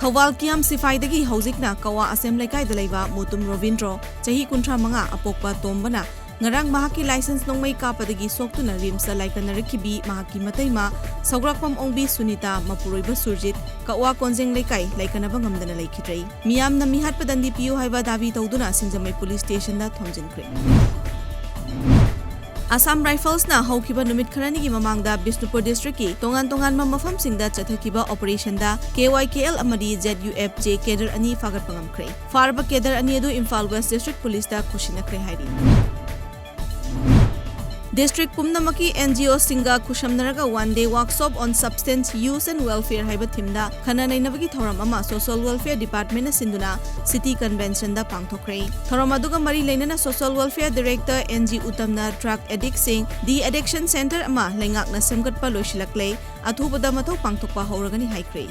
Thawal Kiam Sifaidagi Hozikna Kawa Assem Lekai Deleva Mutum Rovindro, Chahi Kuntra Manga Apokpa Tombana, Ngarang Mahaki license nong may kapadagi soktuna rimsa laikana rikibi Mahaki Matayma, Sagrakwam Ongbi Sunita Mapuroiba Surjit, Kawa Konzeng Lekai, Laikana Bangamdana Laikitray. Miam na mihat padandi Piu Haiba Davi Tauduna Sinjamay Police Station da Thomjin Kre. Assam Rifles na haukiba numit kharani gi mamangda Bisnupur district ki tongan mafam singda chathakiba operation da KYKL amadi ZUFJ cadre ani fagat pangamkhre farba cadre ani adu Imphal West District Police da kushinakre hairi District Pumnamaki NGO Singa Kushamnaraga one-day workshop on substance use and welfare haiba thimda khana nainabagi thoram ama social welfare department na sinduna city convention da pangthokre thoram aduga mari leinana social welfare director NG Utamna drug addict sing the addiction center ama lengak na semgatpa loisilakle athubada mathau pangthokpa hauragani haikre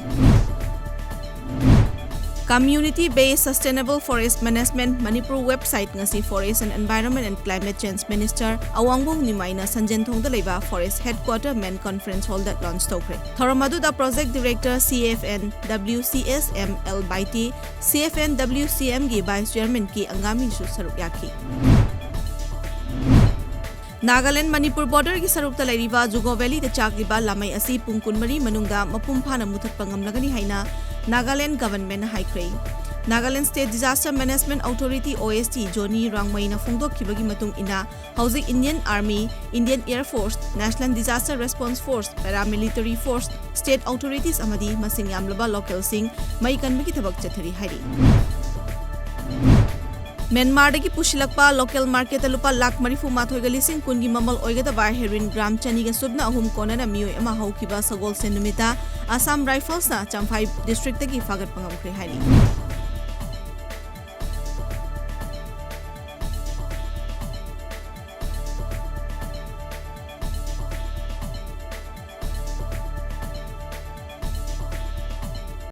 Community-based sustainable forest management Manipur website ngasi Forest and Environment and Climate Change Minister Awangbong Nimaina Sanjentong Daleva Forest Headquarter Main Conference Hall that launched Tokre. Thoramadu the Project Director CFN WCSM LBT CFN WCM gi Vice Chairman ki Angami su saruk yaki. Nagaland Manipur border ki sarukta lairiba Jugo Valley the Chagliba Lamai asi pungkunmari manungda mapumpana muthak pangamlagani haina Nagaland government haikre Nagaland State Disaster Management Authority OST Johnny Rangmaina Fungdok kibagi matung ina Housing Indian Army, Indian Air Force, National Disaster Response Force, Paramilitary Force, State Authorities amadi masing yamlaba local sing mai kanbagi thabak chathari hairi Myanmar dagi pushilakpa local market lupa lakh marifu mathoigalising kungi mamal oigada bar heroin gram chani ga subna ahum kona na miyo ema haukiba sagol senumita Assam Rifles na Champhai district dagi fagat pangamkhre hairi